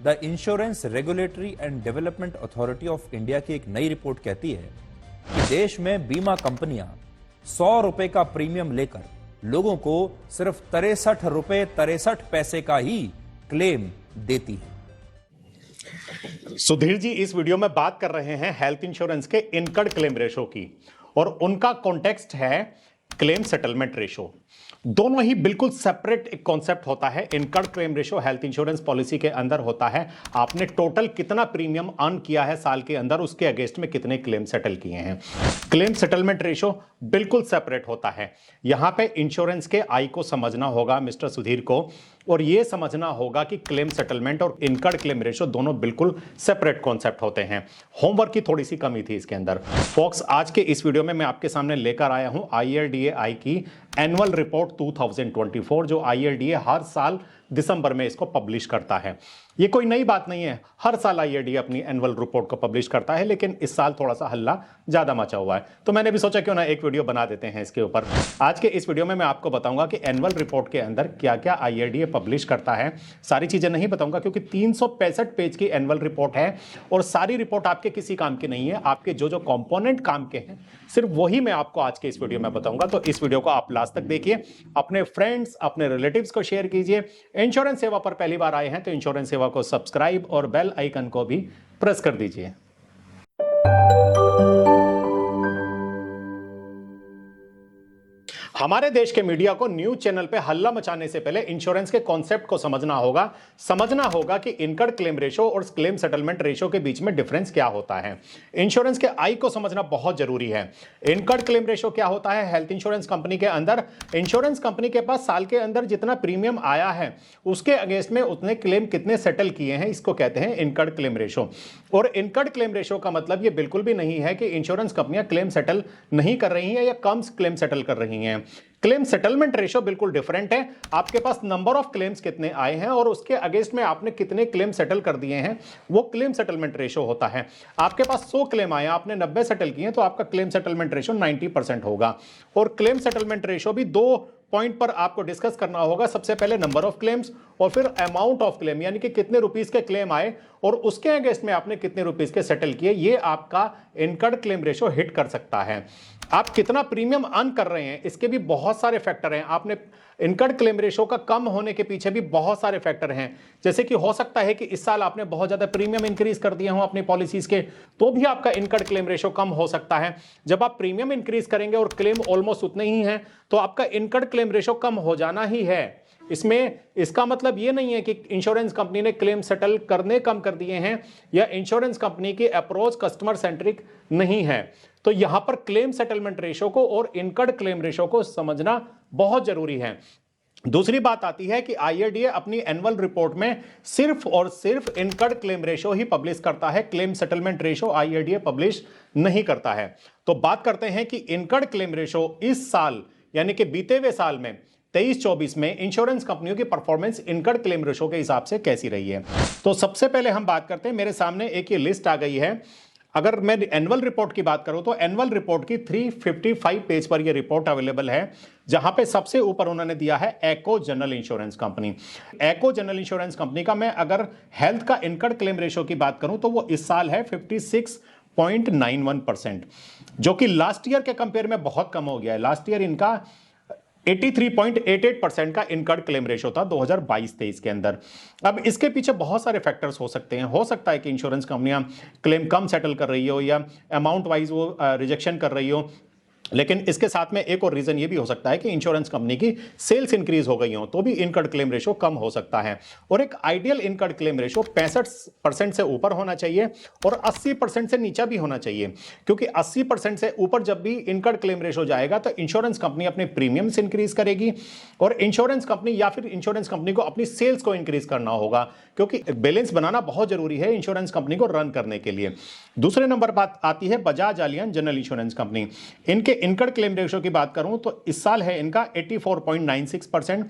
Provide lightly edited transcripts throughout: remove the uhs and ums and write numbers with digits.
The insurance regulatory and development authority of India की एक नई रिपोर्ट कहती है कि देश में बीमा कंपनियां 100 रुपए का प्रीमियम लेकर लोगों को सिर्फ 63 रुपए 63 पैसे का ही क्लेम देती है। सुधीर जी इस वीडियो में बात कर रहे हैं हेल्थ इंश्योरेंस के इनकर्ड क्लेम रेशो की, और उनका कॉन्टेक्स्ट है क्लेम सेटलमेंट रेशो। दोनों ही बिल्कुल सेपरेट एक कॉन्सेप्ट होता है। Incurred claim ratio health insurance policy के अंदर होता है आपने टोटल कितना प्रीमियम अर्न किया है साल के अंदर, उसके अगेंस्ट में कितने क्लेम सेटल किए हैं। क्लेम सेटलमेंट रेशो बिल्कुल सेपरेट होता है। यहां पे इंश्योरेंस के आई को समझना होगा मिस्टर सुधीर को, और यह समझना होगा कि क्लेम सेटलमेंट और इनकर्ड क्लेम रेशो दोनों बिल्कुल सेपरेट कॉन्सेप्ट होते हैं। होमवर्क की थोड़ी सी कमी थी इसके अंदर। फॉक्स आज के इस वीडियो में मैं आपके सामने लेकर आया हूं IRDAI की एनुअल रिपोर्ट 2024, जो IRDA हर साल दिसंबर में इसको पब्लिश करता है। ये कोई नई बात नहीं है, हर साल IRDA अपनी एनुअल रिपोर्ट को पब्लिश करता है, लेकिन इस साल थोड़ा सा हल्ला ज्यादा मचा हुआ है, तो मैंने भी सोचा क्यों ना एक वीडियो बना देते हैं इसके ऊपर। आज के इस वीडियो में मैं आपको बताऊंगा कि एनुअल रिपोर्ट के अंदर क्या क्या IRDA पब्लिश करता है। सारी चीजें नहीं बताऊंगा क्योंकि 365 पेज की एनुअल रिपोर्ट है, और सारी रिपोर्ट आपके किसी काम की नहीं है। आपके जो जो कंपोनेंट काम के हैं सिर्फ वही मैं आपको आज के इस वीडियो में बताऊंगा। तो इस वीडियो को आप लास्ट तक देखिए, अपने फ्रेंड्स अपने रिलेटिव्स को शेयर कीजिए। इंश्योरेंस सेवा पर पहली बार आए हैं तो इंश्योरेंस सेवा को सब्सक्राइब और बेल आइकन को भी प्रेस कर दीजिए। हमारे देश के मीडिया को न्यूज चैनल पे हल्ला मचाने से पहले इंश्योरेंस के कॉन्सेप्ट को समझना होगा कि इनकर्ड क्लेम रेशो और क्लेम सेटलमेंट रेशो के बीच में डिफरेंस क्या होता है। इंश्योरेंस के आई को समझना बहुत जरूरी है। इनकर्ड क्लेम रेशो क्या होता है? हेल्थ इंश्योरेंस कंपनी के अंदर इंश्योरेंस कंपनी के पास साल के अंदर जितना प्रीमियम आया है उसके अगेंस्ट में उतने क्लेम कितने सेटल किए हैं, इसको कहते हैं इनकर्ड क्लेम रेशो। और इनकर्ड क्लेम रेशो का मतलब ये बिल्कुल भी नहीं है कि इंश्योरेंस कंपनियां क्लेम सेटल नहीं कर रही हैं या कम क्लेम सेटल कर रही हैं। क्लेम सेटलमेंट रेशो बिल्कुल डिफरेंट है। आपके पास नंबर ऑफ क्लेम्स कितने आए हैं और उसके अगेंस्ट में आपने कितने क्लेम सेटल कर दिए हैं, वो क्लेम सेटलमेंट रेशो होता है। आपके पास 100 क्लेम आए, आपने 90 सेटल किए तो आपका क्लेम सेटलमेंट रेशो 90% होगा। और क्लेम सेटलमेंट रेशो भी 2 पॉइंट पर आपको डिस्कस करना होगा। सबसे पहले नंबर ऑफ क्लेम्स और फिर अमाउंट ऑफ क्लेम, यानी कि कितने रुपीस के क्लेम आए और उसके अगेंस्ट में आपने कितने रुपीस के सेटल किए। ये आपका इनकर्ड क्लेम रेशो हिट कर सकता है। आप कितना प्रीमियम अर्न कर रहे हैं इसके भी बहुत सारे फैक्टर हैं। आपने इनकर्ड क्लेम रेशो का कम होने के पीछे भी बहुत सारे फैक्टर हैं, जैसे कि हो सकता है कि इस साल आपने बहुत ज्यादा प्रीमियम इंक्रीज कर दिए हो अपनी पॉलिसीज के, तो भी आपका इनकर्ड क्लेम रेशो कम हो सकता है। जब आप प्रीमियम इंक्रीज करेंगे और क्लेम ऑलमोस्ट उतने ही हैं तो आपका इनकर्ड क्लेम रेशो कम हो जाना ही है। इसमें इसका मतलब यह नहीं है कि इंश्योरेंस कंपनी ने क्लेम सेटल करने कम कर दिए हैं या इंश्योरेंस कंपनी की अप्रोच कस्टमर सेंट्रिक नहीं है। तो यहां पर क्लेम सेटलमेंट रेशो को और इनकर्ड क्लेम रेशो को समझना बहुत जरूरी है। दूसरी बात आती है कि IRDA अपनी एनुअल रिपोर्ट में सिर्फ और सिर्फ इनकर्ड क्लेम रेशो ही पब्लिश करता है, claim settlement ratio IRDA publish नहीं करता है। तो बात करते हैं कि इनकर्ड क्लेम रेशो इस साल यानी कि बीते हुए साल में 23-24 में इंश्योरेंस कंपनियों की परफॉर्मेंस इनकर्ड क्लेम रेशो के हिसाब से कैसी रही है। तो सबसे पहले हम बात करते हैं, मेरे सामने एक ये लिस्ट आ गई है। अगर मैं एनुअल रिपोर्ट की बात करूं तो एनुअल रिपोर्ट की 355 पेज पर यह रिपोर्ट अवेलेबल है, जहां पे सबसे ऊपर उन्होंने दिया है एको जनरल इंश्योरेंस कंपनी। एको जनरल इंश्योरेंस कंपनी का मैं अगर हेल्थ का इनकर्ड क्लेम रेशो की बात करूं तो वो इस साल है 56.91%, जो कि लास्ट ईयर के कंपेयर में बहुत कम हो गया है। लास्ट ईयर इनका 83.88% का इनकर्ड क्लेम रेशो था 2022-23 के अंदर। अब इसके पीछे बहुत सारे फैक्टर्स हो सकते हैं। हो सकता है कि इंश्योरेंस कंपनियां क्लेम कम सेटल कर रही हो या अमाउंट वाइज वो रिजेक्शन कर रही हो, लेकिन इसके साथ में एक और रीजन ये भी हो सकता है कि इंश्योरेंस कंपनी की सेल्स इंक्रीज हो गई हो तो भी इनकर्ड क्लेम रेशो कम हो सकता है। और एक आइडियल इनकर्ड क्लेम रेशो 65% से ऊपर होना चाहिए और 80% से नीचा भी होना चाहिए, क्योंकि 80% से ऊपर जब भी इनकर्ड क्लेम रेशो जाएगा तो इंश्योरेंस कंपनी अपने प्रीमियम्स इंक्रीज करेगी और इंश्योरेंस कंपनी या फिर इंश्योरेंस कंपनी को अपनी सेल्स को इंक्रीज करना होगा, क्योंकि बैलेंस बनाना बहुत जरूरी है इंश्योरेंस कंपनी को रन करने के लिए। दूसरे नंबर बात आती है Bajaj Allianz general insurance company. इनके इनकर्ड क्लेम रेशो की बात करूं तो इस साल है इनका 84.96%,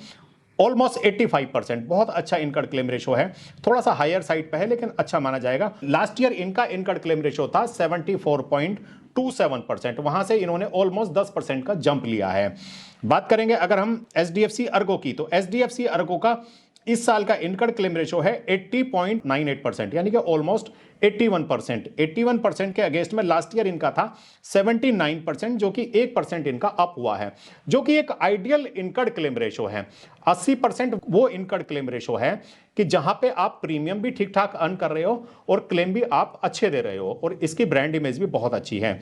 ऑलमोस्ट 85%। बहुत अच्छा इनकर्ड क्लेम रेशो है, थोड़ा सा हायर साइड पे है लेकिन अच्छा माना जाएगा। लास्ट ईयर इनका इनकर्ड क्लेम रेशो था 74.27%, वहां से इन्होंने ऑलमोस्ट 10% का जंप लिया है। बात करेंगे अगर हम HDFC अर्गो की, तो HDFC अर्गो का इस साल का इनकम क्लेम रेशो है 80.98%, यानी कि ऑलमोस्ट 81%। 81% के अगेंस्ट में लास्ट ईयर इनका था 79%, जो कि 1% इनका अप हुआ है, जो कि एक आइडियल इनकम क्लेम रेशो है। 80% वो इनकम क्लेम रेशो है कि जहां पे आप प्रीमियम भी ठीक ठाक अर्न कर रहे हो और क्लेम भी आप अच्छे दे रहे हो, और इसकी ब्रांड इमेज भी बहुत अच्छी है।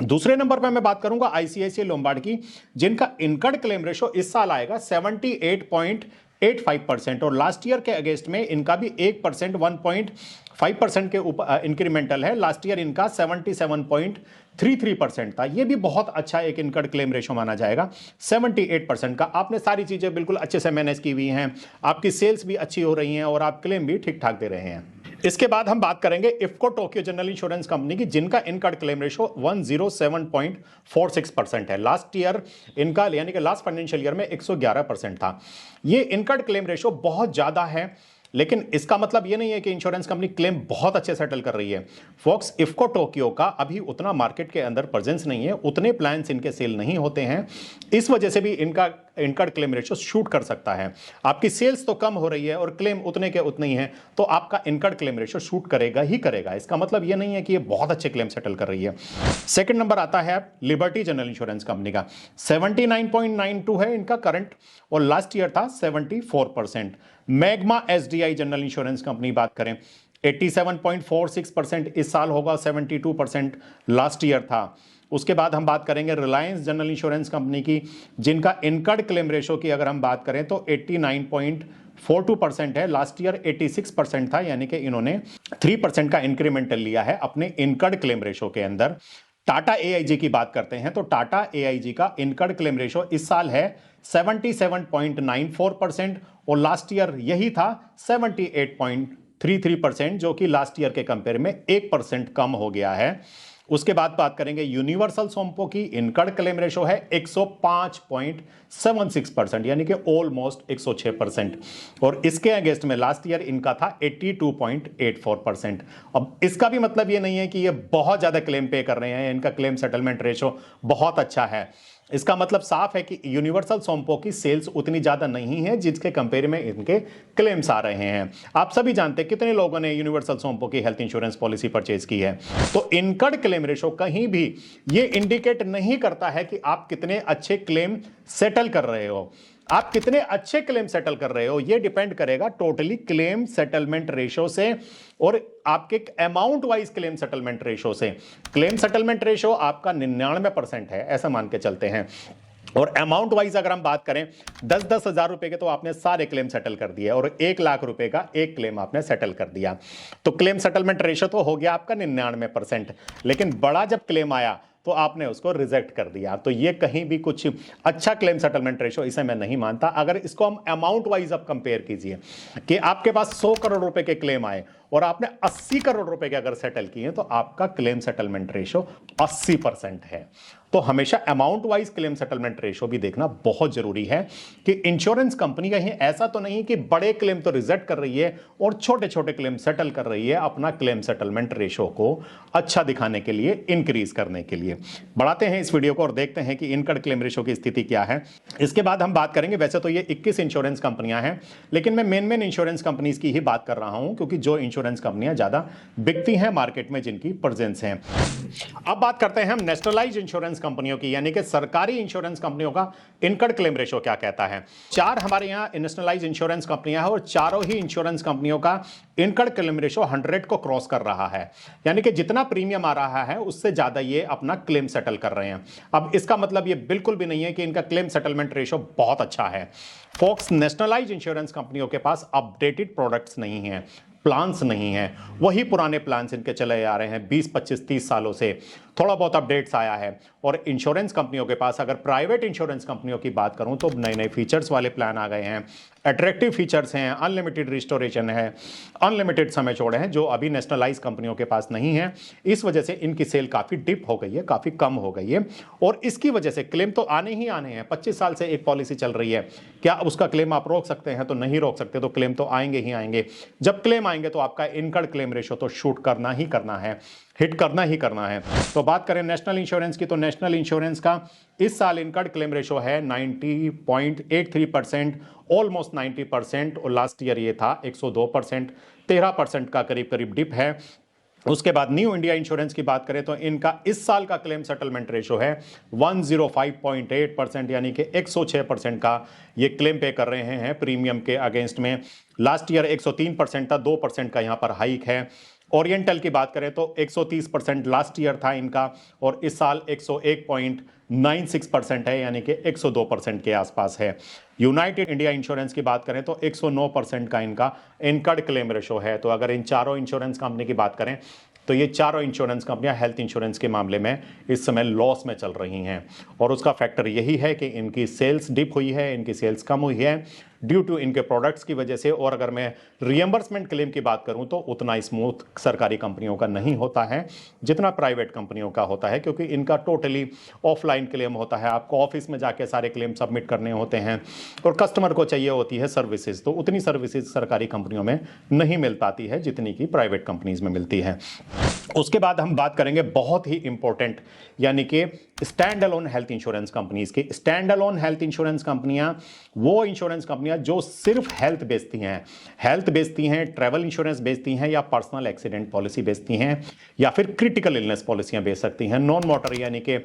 दूसरे नंबर पर मैं बात करूंगा आईसीआईसीआई लोम्बार्ड की, जिनका इनकम क्लेम रेशो इस साल आएगा 78.85%, और लास्ट ईयर के अगेंस्ट में इनका भी 1% 1.5% के ऊपर इंक्रीमेंटल है। लास्ट ईयर इनका 77.33% था। यह भी बहुत अच्छा एक इनकम क्लेम रेशो माना जाएगा 78% का। आपने सारी चीजें बिल्कुल अच्छे से मैनेज की हुई हैं, आपकी सेल्स भी अच्छी हो रही हैं और आप क्लेम भी ठीक ठाक दे रहे हैं। इसके बाद हम बात करेंगे IFFCO Tokyo general insurance company की, जिनका इनकम क्लेम रेशो 107.46% है। लास्ट ईयर इनका यानी कि लास्ट फाइनेंशियल ईयर में 111% था। ये इनकम क्लेम रेशो बहुत ज्यादा है, लेकिन इसका मतलब यह नहीं है कि इंश्योरेंस कंपनी क्लेम बहुत अच्छे सेटल कर रही है। फोक्स इफको टोक्यो का अभी उतना मार्केट के अंदर प्रेजेंस नहीं है, उतने प्लान्स इनके सेल नहीं होते हैं, इस वजह से भी इनका इनकम क्लेम रेशो शूट कर सकता है। आपकी सेल्स तो कम हो रही है और क्लेम उतने के उतने ही हैं, तो आपका इनकम क्लेम रेशो शूट करेगा ही करेगा। इसका मतलब यह नहीं है कि ये बहुत अच्छे क्लेम सेटल कर रही है। सेकंड नंबर आता है लिबर्टी जनरल इंश्योरेंस कंपनी का, 79.92 है इनका करंट, और लास्ट ईयर था 74%। Magma SDI general insurance company बात करें, 87.46% इस साल होगा, 72% लास्ट ईयर था। उसके बाद हम बात करेंगे रिलायंस जनरल इंश्योरेंस कंपनी की, जिनका इनकम क्लेम रेशो की अगर हम बात करें तो 89.42% है। लास्ट ईयर 86% था, यानी कि इन्होंने 3% का इंक्रीमेंटल लिया है अपने इनकम क्लेम रेशो के अंदर। टाटा एआईजी की बात करते हैं तो टाटा एआईजी का इनकम क्लेम रेशो इस साल है 77.94%, और लास्ट ईयर यही था 78.33%, जो कि लास्ट ईयर के कंपेयर में 1% कम हो गया है। उसके बाद बात करेंगे यूनिवर्सल सोम्पो की, इनकम क्लेम रेशो है 105.76%, यानी कि ऑलमोस्ट 106%, और इसके अगेंस्ट में लास्ट ईयर इनका था 82.84%। अब इसका भी मतलब ये नहीं है कि ये बहुत ज्यादा क्लेम पे कर रहे हैं, इनका क्लेम सेटलमेंट रेशो बहुत अच्छा है। इसका मतलब साफ है कि यूनिवर्सल सोम्पो की सेल्स उतनी ज्यादा नहीं है जिसके कंपेयर में इनके क्लेम्स आ रहे हैं। आप सभी जानते हैं कितने लोगों ने यूनिवर्सल सोम्पो की हेल्थ इंश्योरेंस पॉलिसी परचेज की है। तो इनकम क्लेम रेशो कहीं भी ये इंडिकेट नहीं करता है कि आप कितने अच्छे क्लेम सेटल कर रहे हो। आप कितने अच्छे क्लेम सेटल कर रहे हो ये डिपेंड करेगा टोटली क्लेम सेटलमेंट रेशो से और आपके amount wise claim settlement ratio से। क्लेम सेटलमेंट रेशो आपका 99% है, ऐसा मान के चलते हैं, और अमाउंट वाइज अगर हम बात करें 10-10 हजार रुपए के तो आपने सारे क्लेम सेटल कर दिए, और 1 लाख रुपए का एक क्लेम आपने सेटल कर दिया, तो क्लेम सेटलमेंट रेशो तो हो गया आपका 99%। लेकिन बड़ा जब क्लेम आया तो आपने उसको रिजेक्ट कर दिया, तो ये कहीं भी कुछ अच्छा क्लेम सेटलमेंट रेशो इसे मैं नहीं मानता। अगर इसको हम अमाउंट वाइज अब कंपेयर कीजिए कि आपके पास 100 करोड़ रुपए के क्लेम आए और आपने 80 करोड़ रुपए के अगर सेटल किए तो आपका क्लेम सेटलमेंट रेशो 80% है। तो हमेशा amount wise claim settlement ratio भी देखना बहुत जरूरी है कि इंश्योरेंस कंपनी कहीं ऐसा तो नहीं कि बड़े क्लेम तो रिजेक्ट कर रही है और छोटे छोटे क्लेम सेटल कर रही है, अपना क्लेम सेटलमेंट रेशो को अच्छा दिखाने के लिए, इंक्रीज करने के लिए। बढ़ाते हैं इस वीडियो को और देखते हैं कि इनकम क्लेम रेशो की स्थिति क्या है। इसके बाद हम बात करेंगे, वैसे तो ये 21 इंश्योरेंस कंपनियां हैं, लेकिन मैं मेन इंश्योरेंस कंपनीज की ही बात कर रहा हूं क्योंकि जो इंश्योरेंस कंपनियां ज्यादा बिकती हैं मार्केट में, जिनकी प्रेजेंस है। अब बात करते हैं हम नेशनलाइज्ड इंश्योरेंस कंपनियों की, यानी कि सरकारी इंश्योरेंस कंपनियों का इनकम क्लेम रेशो क्या कहता है। 4 हमारे यहां नेशनलाइज्ड इंश्योरेंस कंपनियां हैं और चारों ही इंश्योरेंस कंपनियों का इनकम क्लेम रेशो 100 को क्रॉस कर रहा है, यानी कि जितना प्रीमियम आ रहा है उससे ज्यादा ये अपना क्लेम सेटल कर रहे हैं। अब इसका मतलब ये बिल्कुल भी नहीं है कि इनका क्लेम सेटलमेंट रेशो बहुत अच्छा है। फोक्स नेशनलाइज्ड इंश्योरेंस कंपनियों के पास अपडेटेड प्रोडक्ट्स नहीं है, प्लान्स नहीं है, वही पुराने प्लान्स इनके चले आ रहे हैं 20, 25, 30 सालों से। थोड़ा बहुत अपडेट्स आया है। और इंश्योरेंस कंपनियों के पास, अगर प्राइवेट इंश्योरेंस कंपनियों की बात करूं तो नए नए फीचर्स वाले प्लान आ गए हैं, अट्रैक्टिव फीचर्स हैं, अनलिमिटेड रिस्टोरेशन है, अनलिमिटेड समय छोड़े हैं, जो अभी नेशनलाइज कंपनियों के पास नहीं है। इस वजह से इनकी सेल काफी डिप हो गई है, काफी कम हो गई है, और इसकी वजह से क्लेम तो आने ही आने हैं। 25 साल से एक पॉलिसी चल रही है, क्या उसका क्लेम आप रोक सकते हैं? तो नहीं रोक सकते, तो क्लेम तो आएंगे ही आएंगे। जब क्लेम आएंगे तो आपका इनकम क्लेम रेशो तो शूट करना ही करना है। हिट करना ही करना है। तो बात करें नेशनल इंश्योरेंस की, तो नेशनल इंश्योरेंस का इस साल इनकर्ड क्लेम रेशो है 90.83%, ऑलमोस्ट 90%, और लास्ट ईयर ये था 102%, 13% का करीब करीब डिप है। उसके बाद न्यू इंडिया इंश्योरेंस की बात करें तो इनका इस साल का क्लेम सेटलमेंट रेशो है 105.8%, यानी कि 106% का ये क्लेम पे कर रहे हैं प्रीमियम के अगेंस्ट में। लास्ट ईयर 103% था, 2% का यहां पर हाइक है। ओरिएंटल की बात करें तो 130% लास्ट ईयर था इनका, और इस साल 101.96% है, यानी कि 102% के आसपास है। यूनाइटेड इंडिया इंश्योरेंस की बात करें तो 109% का इनका इनकर्ड क्लेम रेशो है। तो अगर इन चारों इंश्योरेंस कंपनी की बात करें तो ये चारों इंश्योरेंस कंपनियां हेल्थ इंश्योरेंस के मामले में इस समय लॉस में चल रही हैं, और उसका फैक्टर यही है कि इनकी सेल्स डिप हुई है, इनकी सेल्स कम हुई है ड्यू टू इनके प्रोडक्ट्स की वजह से। और अगर मैं रियम्बर्समेंट क्लेम की बात करूं तो उतना स्मूथ सरकारी कंपनियों का नहीं होता है जितना प्राइवेट कंपनियों का होता है, क्योंकि इनका टोटली ऑफलाइन क्लेम होता है। आपको ऑफिस में जाके सारे क्लेम सबमिट करने होते हैं, और कस्टमर को चाहिए होती है सर्विसेज, तो उतनी सर्विसेज सरकारी कंपनियों में नहीं मिल पाती है जितनी की प्राइवेट कंपनीज में मिलती है। उसके बाद हम बात करेंगे बहुत ही इंपॉर्टेंट, यानी कि stand alone health insurance companies की। स्टैंड अलोन हेल्थ इंश्योरेंस कंपनियां वो इंश्योरेंस कंपनियां जो सिर्फ हेल्थ बेचती हैं, ट्रैवल इंश्योरेंस बेचती हैं, या पर्सनल एक्सीडेंट पॉलिसी बेचती हैं, या फिर क्रिटिकल इलनेस पॉलिसियां बेच सकती हैं। नॉन मोटर यानी कि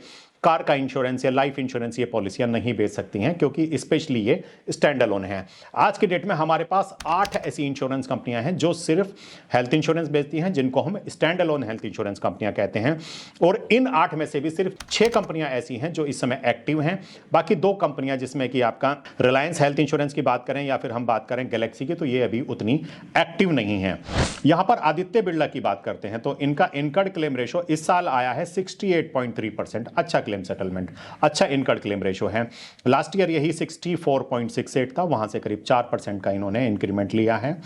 कार का इंश्योरेंस या लाइफ इंश्योरेंस ये पॉलिसियां नहीं बेच सकती हैं, क्योंकि स्पेशली ये स्टैंड अलोन है। आज की डेट में हमारे पास 8 ऐसी इंश्योरेंस कंपनियां हैं जो सिर्फ हेल्थ इंश्योरेंस बेचती हैं, जिनको हम स्टैंड अलोन हेल्थ इंश्योरेंस कंपनियां कहते हैं। और इन 8 में से भी सिर्फ 6 कंपनियां ऐसी हैं जो इस समय एक्टिव हैं। बाकी 2 कंपनियां, जिसमें कि आपका रिलायंस हेल्थ इंश्योरेंस की बात करें या फिर हम बात करें गैलेक्सी की, तो ये अभी उतनी एक्टिव नहीं है। यहां पर आदित्य बिरला की बात करते हैं तो इनका इनकर्ड क्लेम रेशो इस साल आया है 68.3%। अच्छा क्लेम सेटलमेंट, अच्छा इनकर्ड क्लेम रेशो है। लास्ट ईयर यही 64.68 था, वहां से करीब 4% का इन्होंने इंक्रीमेंट लिया है।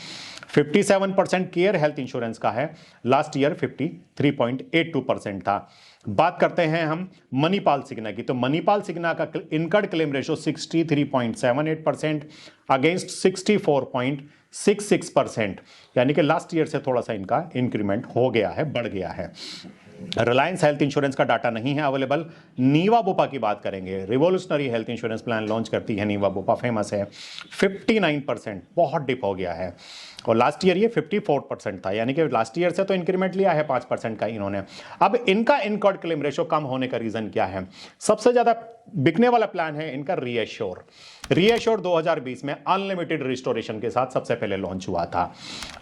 57% केयर हेल्थ इंश्योरेंस का है, लास्ट ईयर 53.82% था। बात करते हैं हम मणिपाल सिग्ना की, तो मणिपाल सिग्ना का इनकर्ड क्लेम रेशो 63.78% अगेंस्ट 64.66%, यानी कि लास्ट ईयर से थोड़ा सा इनका इंक्रीमेंट हो गया है, बढ़ गया है। रिलायंस हेल्थ इंश्योरेंस का डाटा नहीं है अवेलेबल। नीवा बुपा की बात करेंगे, revolutionary health insurance plan launch करती है नीवा बुपा, फेमस है। 59%, बहुत डिप हो गया है, और लास्ट ईयर ये 54% था, यानी कि लास्ट ईयर से तो इंक्रीमेंट लिया है 5% का इन्होंने। अब इनका इनकर्ड क्लेम रेशो कम होने का रीजन क्या है? सबसे ज्यादा बिकने वाला प्लान है इनका रीएश्योर। रीएश्योर 2020 में अनलिमिटेड रिस्टोरेशन के साथ सबसे पहले लॉन्च हुआ था।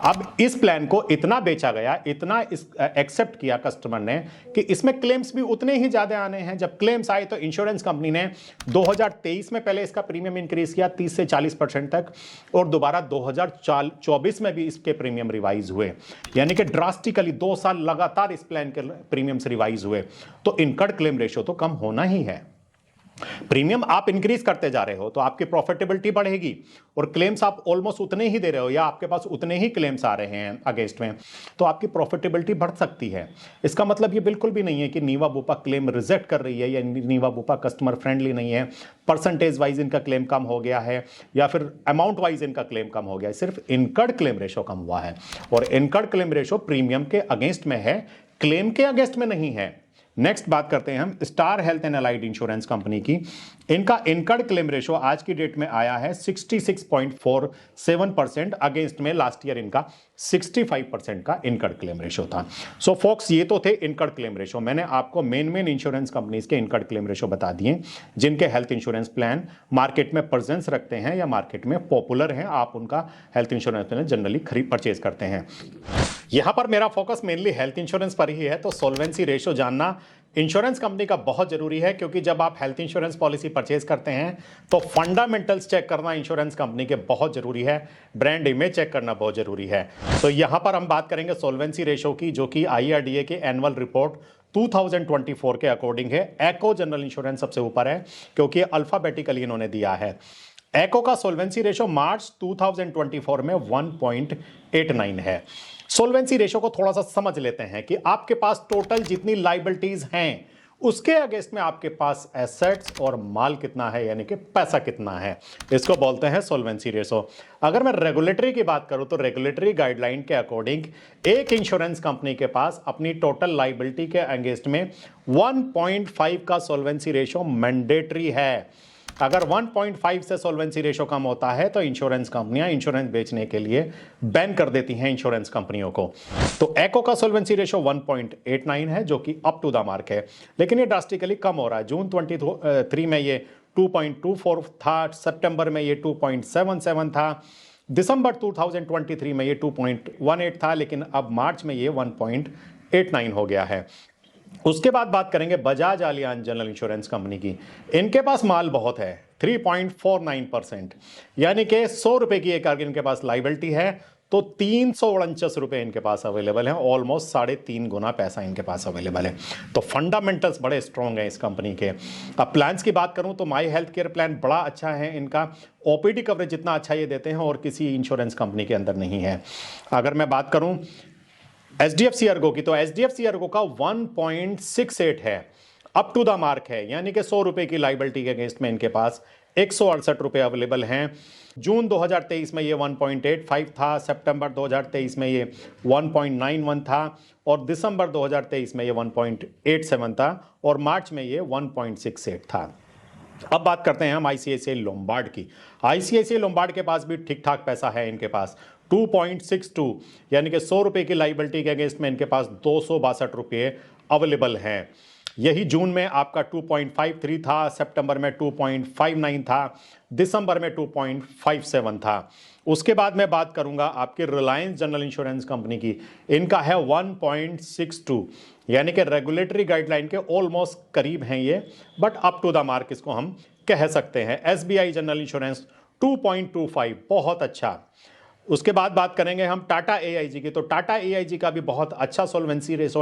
अब इस प्लान को इतना बेचा गया, इतना एक्सेप्ट किया कस्टमर ने, कि इसमें क्लेम्स भी उतने ही ज्यादा आने हैं। जब क्लेम्स आए तो इंश्योरेंस कंपनी ने 2023 में पहले इसका प्रीमियम इंक्रीज किया 30 से 40% तक, और दोबारा 2024 में भी इसके प्रीमियम रिवाइज हुए, यानी कि ड्रास्टिकली 2 साल लगातार इस प्लान के प्रीमियम्स रिवाइज हुए। तो इनकर्ड क्लेम रेशो तो कम होना ही है। प्रीमियम आप इंक्रीज करते जा रहे हो तो आपकी प्रॉफिटेबिलिटी बढ़ेगी, और क्लेम्स आप ऑलमोस्ट उतने ही दे रहे हो या आपके पास उतने ही क्लेम्स आ रहे हैं अगेंस्ट में, तो आपकी प्रॉफिटेबिलिटी बढ़ सकती है। इसका मतलब ये बिल्कुल भी नहीं है कि नीवा बुपा क्लेम रिजेक्ट कर रही है या नीवा बुपा कस्टमर फ्रेंडली नहीं है, परसेंटेज वाइज इनका क्लेम कम हो गया है या फिर अमाउंट वाइज इनका क्लेम कम हो गया है। सिर्फ इनकर्ड क्लेम रेशो कम हुआ है, और इनकर्ड क्लेम रेशो प्रीमियम के अगेंस्ट में है, क्लेम के अगेंस्ट में नहीं है। नेक्स्ट बात करते हैं हम star health and allied insurance company की। इनका इनकर्ड क्लेम रेशो आज की डेट में आया है 66.47% अगेंस्ट में लास्ट ईयर इनका 65% का इनकर्ड क्लेम रेशो था। सो फोक्स, ये तो थे इनकर्ड क्लेम रेशो। मैंने आपको मेन इंश्योरेंस कंपनीज के इनकर्ड क्लेम रेशो बता दिए, जिनके हेल्थ इंश्योरेंस प्लान मार्केट में प्रेजेंस रखते हैं या मार्केट में पॉपुलर हैं, आप उनका हेल्थ इंश्योरेंस प्लान जनरली खरीद परचेज करते हैं। यहां पर मेरा फोकस मेनली हेल्थ इंश्योरेंस पर ही है, तो सॉल्वेंसी रेशो जानना इंश्योरेंस कंपनी का बहुत जरूरी है, क्योंकि जब आप हेल्थ इंश्योरेंस पॉलिसी परचेज करते हैं तो फंडामेंटल्स चेक करना इंश्योरेंस कंपनी के बहुत जरूरी है, ब्रांड इमेज चेक करना बहुत जरूरी है। तो यहां पर हम बात करेंगे सॉल्वेंसी रेशो की, जो कि IRDA के एनुअल रिपोर्ट 2024 के अकॉर्डिंग है। एको जनरल इंश्योरेंस सबसे ऊपर है, क्योंकि अल्फाबेटिकली इन्होंने दिया है। एको का सॉल्वेंसी रेशो मार्च 2024 में 1.89 है। सॉल्वेंसी रेशो को थोड़ा सा समझ लेते हैं कि आपके पास टोटल जितनी लायबिलिटीज हैं उसके अगेंस्ट में आपके पास एसेट्स और माल कितना है, यानी कि पैसा कितना है, इसको बोलते हैं सॉल्वेंसी रेशो। अगर मैं रेगुलेटरी की बात करूं तो रेगुलेटरी गाइडलाइन के अकॉर्डिंग एक इंश्योरेंस कंपनी के पास अपनी टोटल लायबिलिटी के अगेंस्ट में 1.5 का सॉल्वेंसी रेशो मैंडेटरी है। अगर 1.5 से सॉल्वेंसी रेशो कम होता है तो इंश्योरेंस कंपनियां इंश्योरेंस बेचने के लिए बैन कर देती हैं इंश्योरेंस कंपनियों को। तो एको का सॉल्वेंसी रेशो 1.89 है, जो कि अप टू द मार्क है, लेकिन ये ड्रास्टिकली कम हो रहा है। जून 23 में ये 2.24 था, सितंबर में ये 2.77 था, दिसंबर 2023 में ये 2.18 था, लेकिन अब मार्च में ये 1.89 हो गया है। उसके बाद बात करेंगे Bajaj Allianz general insurance company की। इनके पास माल बहुत है, 3.49%, यानी कि 100 रुपए की एक अगर इनके पास लाइबिलिटी है तो 349 रुपए इनके पास अवेलेबल है, ऑलमोस्ट 3.5 गुना पैसा इनके पास अवेलेबल है। तो फंडामेंटल्स बड़े स्ट्रॉन्ग हैं इस कंपनी के। अब प्लान्स की बात करूं तो माई हेल्थ केयर प्लान बड़ा अच्छा है इनका, ओपीडी कवरेज जितना अच्छा ये देते हैं और किसी इंश्योरेंस कंपनी के अंदर नहीं है। अगर मैं बात करूं एचडीएफसी अर्गो की, तो एचडीएफसी अर्गो का 1.68 है, अप टू द मार्क है, यानी कि 100 रुपए की लाइबिलिटी के अगेंस्ट में इनके पास 168 रुपए अवेलेबल हैं। जून 2023 में ये 1.85 था, सितंबर 2023 में ये 1.91 था, और दिसंबर 2023 में ये 1.87 था, और मार्च में ये 1.68 था। अब बात करते हैं हम आईसीआईसीआई लोम्बार्ड की। आईसीआईसीआई लोम्बार्ड के पास भी ठीक ठाक पैसा है इनके पास, 2.62, यानी कि 100 रुपए की लाइबिलिटी के अगेंस्ट में इनके पास 262 रुपये अवेलेबल हैं। यही जून में आपका 2.53 था, सितंबर में 2.59 था, दिसंबर में 2.57 था। उसके बाद मैं बात करूंगा आपके रिलायंस जनरल इंश्योरेंस कंपनी की। इनका है 1.62, यानी कि रेगुलेटरी गाइडलाइन के ऑलमोस्ट करीब हैं ये, but up to the mark इसको हम कह सकते हैं। एसबीआई जनरल इंश्योरेंस 2.25, बहुत अच्छा। उसके बाद बात करेंगे हम टाटा एआईजी की, तो टाटा एआईजी का भी बहुत अच्छा सॉल्वेंसी रेशो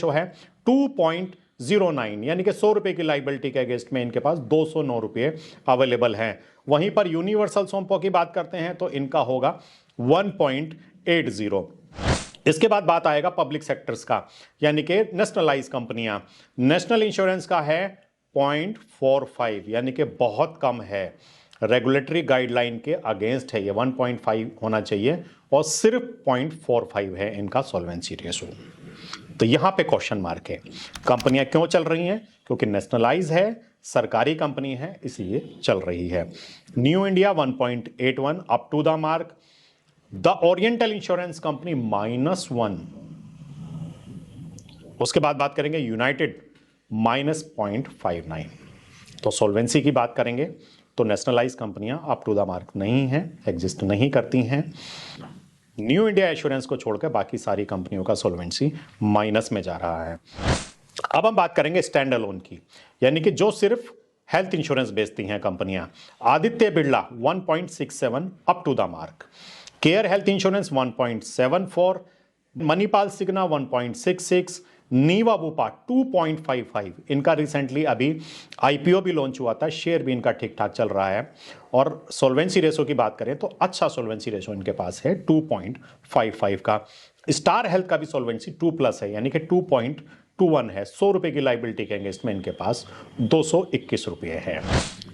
है 2.09, यानी कि 100 रुपए की लाइबिलिटी के अगेंस्ट में इनके पास 209 रुपये अवेलेबल हैं। वहीं पर यूनिवर्सल सोम्पो की बात करते हैं तो इनका होगा 1.80। इसके बाद बात आएगा पब्लिक सेक्टर्स का, यानी कि नेशनलाइज कंपनियां। नेशनल इंश्योरेंस का है 0.45, यानी कि बहुत कम है, रेगुलेटरी गाइडलाइन के अगेंस्ट है, ये 1.5 होना चाहिए और सिर्फ 0.45 है इनका सॉल्वेंसी रेशो। तो यहां पे क्वेश्चन मार्क है। कंपनियां क्यों चल रही हैं? क्योंकि नेशनलाइज है, सरकारी कंपनी है, इसलिए चल रही है। New India 1.81, up to the mark. The Oriental Insurance Company -1। उसके बाद बात करेंगे यूनाइटेड -0.59। तो सॉल्वेंसी की बात करेंगे तो नेशनलाइज कंपनियां अप टू द मार्क नहीं हैं, एग्जिस्ट नहीं करती हैं। न्यू इंडिया एश्योरेंस को छोड़कर बाकी सारी कंपनियों का सॉल्वेंसी माइनस में जा रहा है। अब हम बात करेंगे स्टैंड अलोन की, यानी कि जो सिर्फ हेल्थ इंश्योरेंस बेचती हैं कंपनियां। Aditya Birla 1.67, up to the mark. Care Health Insurance 1.74, Manipal Cigna 1.66, Niva Bupa 2.55। इनका रिसेंटली अभी आईपीओ भी लॉन्च हुआ था, शेयर भी इनका ठीक ठाक चल रहा है। और सॉल्वेंसी रेशो की बात करें तो अच्छा सॉल्वेंसी रेशो इनके पास है 2.55 का। स्टार हेल्थ का भी सॉल्वेंसी 2+ है, यानी कि 2.21 है। 100 रुपए की लाइबिलिटी के अगेंस्ट में इनके पास 221 रुपये है।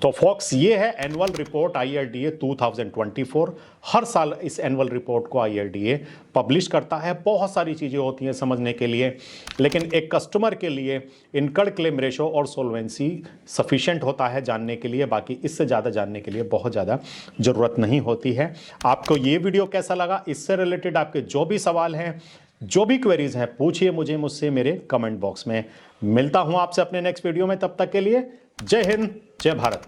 तो फॉक्स, ये है एनुअल रिपोर्ट IRDA 2024। हर साल इस एनुअल रिपोर्ट को IRDA पब्लिश करता है। बहुत सारी चीज़ें होती हैं समझने के लिए, लेकिन एक कस्टमर के लिए इनकम क्लेम रेशो और सॉल्वेंसी सफिशिएंट होता है जानने के लिए। बाकी इससे ज़्यादा जानने के लिए बहुत ज़्यादा ज़रूरत नहीं होती है। आपको ये वीडियो कैसा लगा? इससे रिलेटेड आपके जो भी सवाल हैं, जो भी क्वेरीज हैं, पूछिए मुझसे मेरे कमेंट बॉक्स में। मिलता हूं आपसे अपने नेक्स्ट वीडियो में, तब तक के लिए जय हिंद, जय भारत।